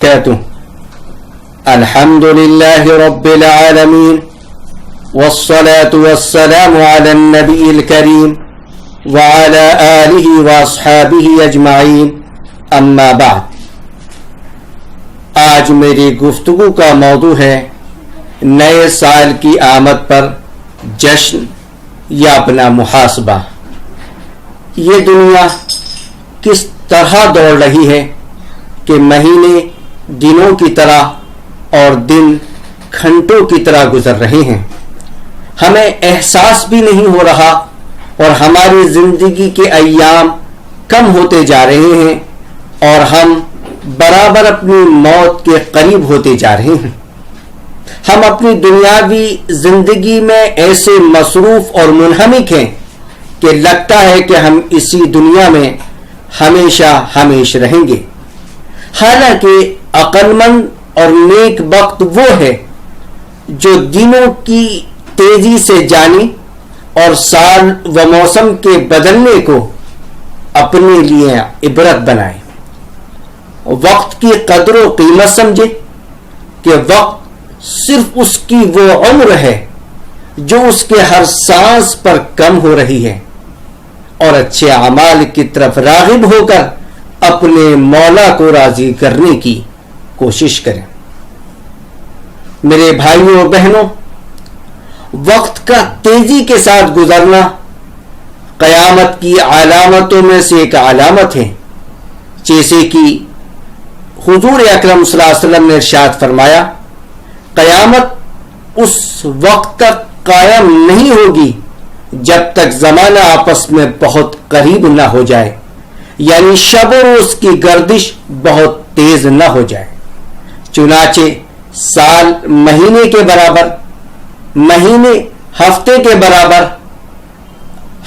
وبركاته. الحمد لله رب العالمين والصلاة والسلام على النبي الكريم وعلى آله وأصحابه أجمعين. اما بعد. آج میری گفتگو کا موضوع ہے نئے سال کی آمد پر جشن یا اپنا محاسبہ. یہ دنیا کس طرح دوڑ رہی ہے کہ مہینے دنوں کی طرح اور دن گھنٹوں کی طرح گزر رہے ہیں. ہمیں احساس بھی نہیں ہو رہا اور ہماری زندگی کے ایام کم ہوتے جا رہے ہیں اور ہم برابر اپنی موت کے قریب ہوتے جا رہے ہیں. ہم اپنی دنیاوی زندگی میں ایسے مصروف اور منہمک ہیں کہ لگتا ہے کہ ہم اسی دنیا میں ہمیشہ ہمیش رہیں گے. حالانکہ عقل مند اور نیک وقت وہ ہے جو دنوں کی تیزی سے جانے اور سال و موسم کے بدلنے کو اپنے لیے عبرت بنائے. وقت کی قدر و قیمت سمجھے کہ وقت صرف اس کی وہ عمر ہے جو اس کے ہر سانس پر کم ہو رہی ہے اور اچھے اعمال کی طرف راغب ہو کر اپنے مولا کو راضی کرنے کی کوشش کریں. میرے بھائیوں اور بہنوں، وقت کا تیزی کے ساتھ گزرنا قیامت کی علامتوں میں سے ایک علامت ہے. جیسے کہ حضور اکرم صلی اللہ علیہ وسلم نے ارشاد فرمایا، قیامت اس وقت تک قائم نہیں ہوگی جب تک زمانہ آپس میں بہت قریب نہ ہو جائے، یعنی شب و روز کی گردش بہت تیز نہ ہو جائے. چنانچہ سال مہینے کے برابر، مہینے ہفتے کے برابر،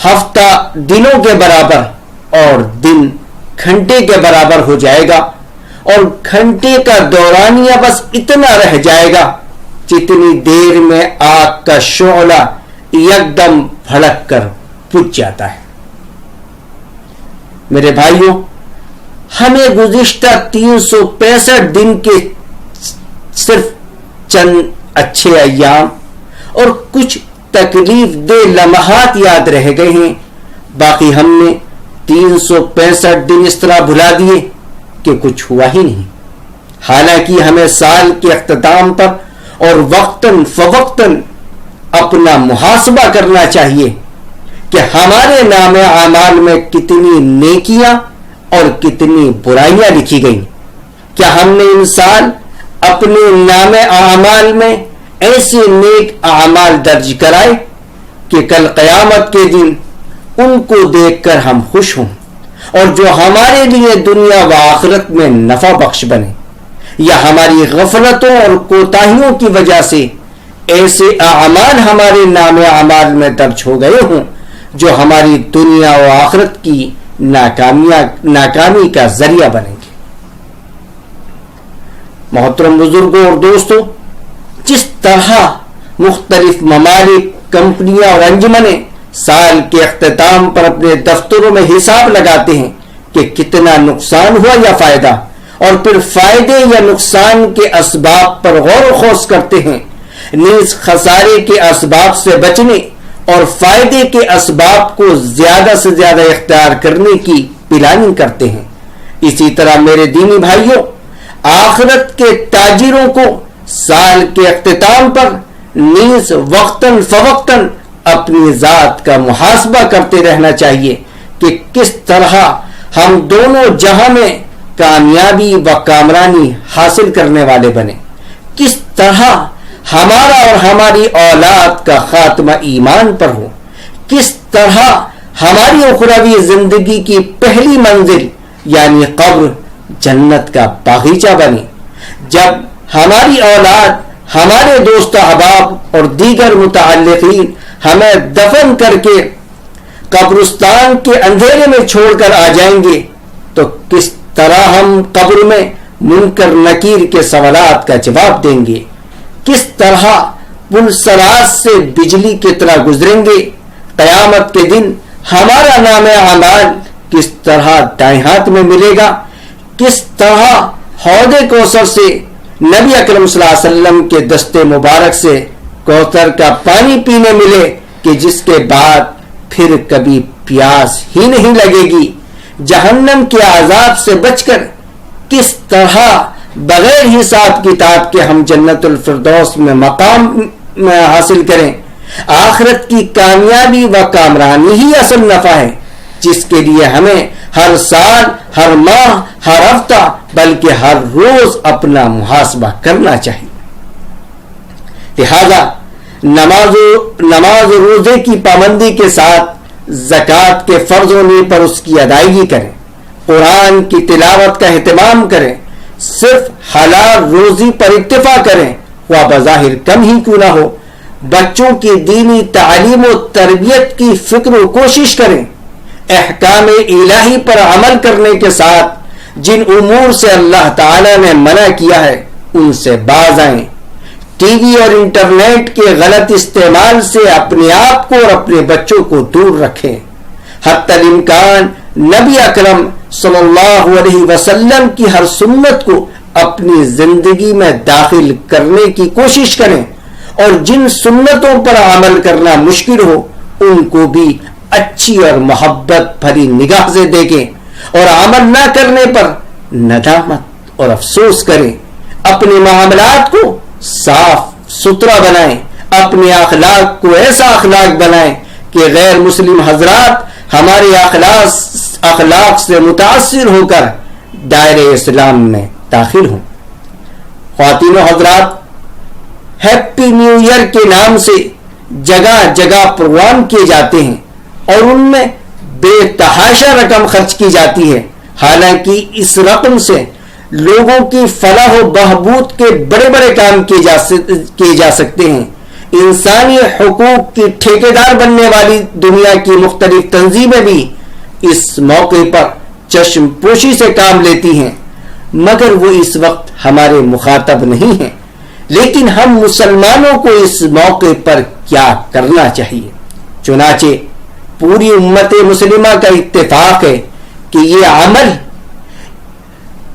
ہفتہ دنوں کے برابر اور دن گھنٹے کے برابر ہو جائے گا اور گھنٹے کا دورانیہ بس اتنا رہ جائے گا جتنی دیر میں آگ کا شعلہ یکدم بھڑک کر بجھ جاتا ہے. میرے بھائیوں، ہمیں گزشتہ 365 دن کے صرف چند اچھے ایام اور کچھ تکلیف دہ لمحات یاد رہ گئے ہیں. باقی ہم نے 365 دن اس طرح بھلا دیے کہ کچھ ہوا ہی نہیں. حالانکہ ہمیں سال کے اختتام پر اور وقتاً فوقتاً اپنا محاسبہ کرنا چاہیے کہ ہمارے نام اعمال میں کتنی نیکیاں اور کتنی برائیاں لکھی گئیں. کیا ہم نے انسان اپنے نام اعمال میں ایسے نیک اعمال درج کرائے کہ کل قیامت کے دن ان کو دیکھ کر ہم خوش ہوں اور جو ہمارے لیے دنیا و آخرت میں نفع بخش بنے، یا ہماری غفلتوں اور کوتاہیوں کی وجہ سے ایسے اعمال ہمارے نام اعمال میں درج ہو گئے ہوں جو ہماری دنیا و آخرت کی ناکامی کا ذریعہ بنیں گے. محترم بزرگوں اور دوستوں، جس طرح مختلف ممالک، کمپنیاں اور انجمنیں سال کے اختتام پر اپنے دفتروں میں حساب لگاتے ہیں کہ کتنا نقصان ہوا یا فائدہ، اور پھر فائدے یا نقصان کے اسباب پر غور و خوض کرتے ہیں، نیز خسارے کے اسباب سے بچنے اور فائدے کے اسباب کو زیادہ سے زیادہ اختیار کرنے کی پلاننگ کرتے ہیں. اسی طرح میرے دینی بھائیوں، آخرت کے تاجروں کو سال کے اختتام پر نیز وقتاً فوقتاً اپنی ذات کا محاسبہ کرتے رہنا چاہیے کہ کس طرح ہم دونوں جہاں میں کامیابی و کامرانی حاصل کرنے والے بنے، کس طرح ہمارا اور ہماری اولاد کا خاتمہ ایمان پر ہو، کس طرح ہماری اخروی زندگی کی پہلی منزل یعنی قبر جنت کا باغیچہ بنے. جب ہماری اولاد، ہمارے دوست احباب اور دیگر متعلقین ہمیں دفن کر کے قبرستان کے اندھیرے میں چھوڑ کر آ جائیں گے تو کس طرح ہم قبر میں منکر نکیر کے سوالات کا جواب دیں گے، کس طرح پلسرات سے بجلی کی طرح گزریں گے. قیامت کے دن ہمارا نام اعمال کس طرح دائیں ہاتھ میں ملے گا، کس طرح حوض کوثر سے، نبی اکرم صلی اللہ علیہ وسلم کے دست مبارک سے کوثر کا پانی پینے ملے کہ جس کے بعد پھر کبھی پیاس ہی نہیں لگے گی، جہنم کے عذاب سے بچ کر کس طرح بغیر حساب کتاب کے ہم جنت الفردوس میں مقام حاصل کریں۔ آخرت کی کامیابی و کامرانی ہی اصل نفع ہے، جس کے لیے ہمیں ہر سال، ہر ماہ، ہر ہفتہ بلکہ ہر روز اپنا محاسبہ کرنا چاہیے۔ لہذا نماز و روزے کی پابندی کے ساتھ زکوٰۃ کے فرض ہونے پر اس کی ادائیگی کریں، قرآن کی تلاوت کا اہتمام کریں، صرف حلال روزی پر اکتفا کریں، وہ بظاہر کم ہی کیوں نہ ہو۔ بچوں کی دینی تعلیم و تربیت کی فکر و کوشش کریں، احکام الہی پر عمل کرنے کے ساتھ جن امور سے اللہ تعالی نے منع کیا ہے ان سے باز آئیں۔ ٹی وی اور انٹرنیٹ کے غلط استعمال سے اپنے آپ کو اور اپنے بچوں کو دور رکھیں۔ حتی الامکان نبی اکرم صلی اللہ علیہ وسلم کی ہر سنت کو اپنی زندگی میں داخل کرنے کی کوشش کریں، اور جن سنتوں پر عمل کرنا مشکل ہو ان کو بھی اچھی اور محبت بھری نگاہ سے دیکھیں، اور عمل نہ کرنے پر ندامت اور افسوس کریں۔ اپنے معاملات کو صاف ستھرا بنائیں، اپنے اخلاق کو ایسا اخلاق بنائیں کہ غیر مسلم حضرات ہمارے اخلاق سے متاثر ہو کر دائرہ اسلام میں داخل ہوں۔ خواتین و حضرات، ہیپی نیو ایئر کے نام سے جگہ جگہ پروگرام کیے جاتے ہیں اور ان میں بے تحاشا رقم خرچ کی جاتی ہے، حالانکہ اس رقم سے لوگوں کی فلاح و بہبود کے بڑے بڑے کام کیے جا سکتے ہیں۔ انسانی حقوق کی ٹھیکیدار بننے والی دنیا کی مختلف تنظیمیں بھی اس موقع پر چشم پوشی سے کام لیتی ہیں، مگر وہ اس وقت ہمارے مخاطب نہیں ہیں۔ لیکن ہم مسلمانوں کو اس موقع پر کیا کرنا چاہیے؟ چنانچہ پوری امت مسلمہ کا اتفاق ہے کہ یہ عمل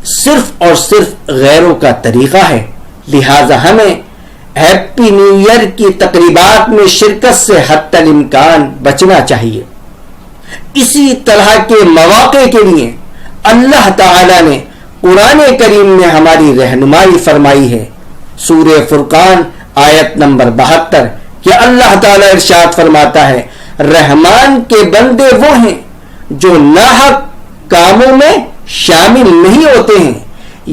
صرف اور صرف غیروں کا طریقہ ہے، لہذا ہمیں ہیپی نیو ایئر کی تقریبات میں شرکت سے حتی الامکان بچنا چاہیے۔ اسی طرح کے مواقع کے لیے اللہ تعالی نے قرآن کریم میں ہماری رہنمائی فرمائی ہے۔ سورہ فرقان آیت نمبر 72 کہ اللہ تعالی ارشاد فرماتا ہے، رحمان کے بندے وہ ہیں جو ناحق کاموں میں شامل نہیں ہوتے ہیں،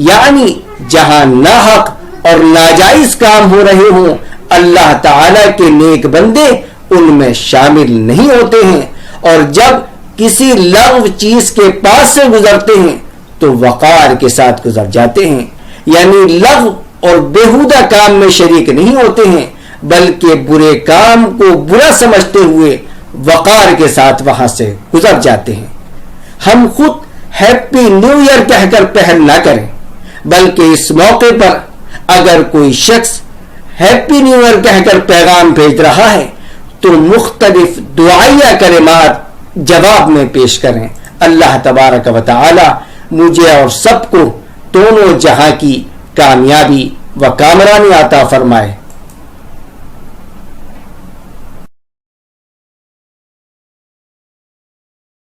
یعنی جہاں ناحق اور ناجائز کام ہو رہے ہوں اللہ تعالی کے نیک بندے ان میں شامل نہیں ہوتے ہیں، اور جب کسی لغو چیز کے پاس سے گزرتے ہیں تو وقار کے ساتھ گزر جاتے ہیں، یعنی لغو اور بیہودہ کام میں شریک نہیں ہوتے ہیں، بلکہ برے کام کو برا سمجھتے ہوئے وقار کے ساتھ وہاں سے گزر جاتے ہیں۔ ہم خود ہیپی نیو ایئر کہہ کر پہل نہ کریں، بلکہ اس موقع پر اگر کوئی شخص ہیپی نیو ایئر کہہ کر پیغام بھیج رہا ہے تو مختلف دعائیہ کلمات جواب میں پیش کریں۔ اللہ تبارک و تعالی مجھے اور سب کو دونوں جہاں کی کامیابی و کامرانی عطا فرمائے۔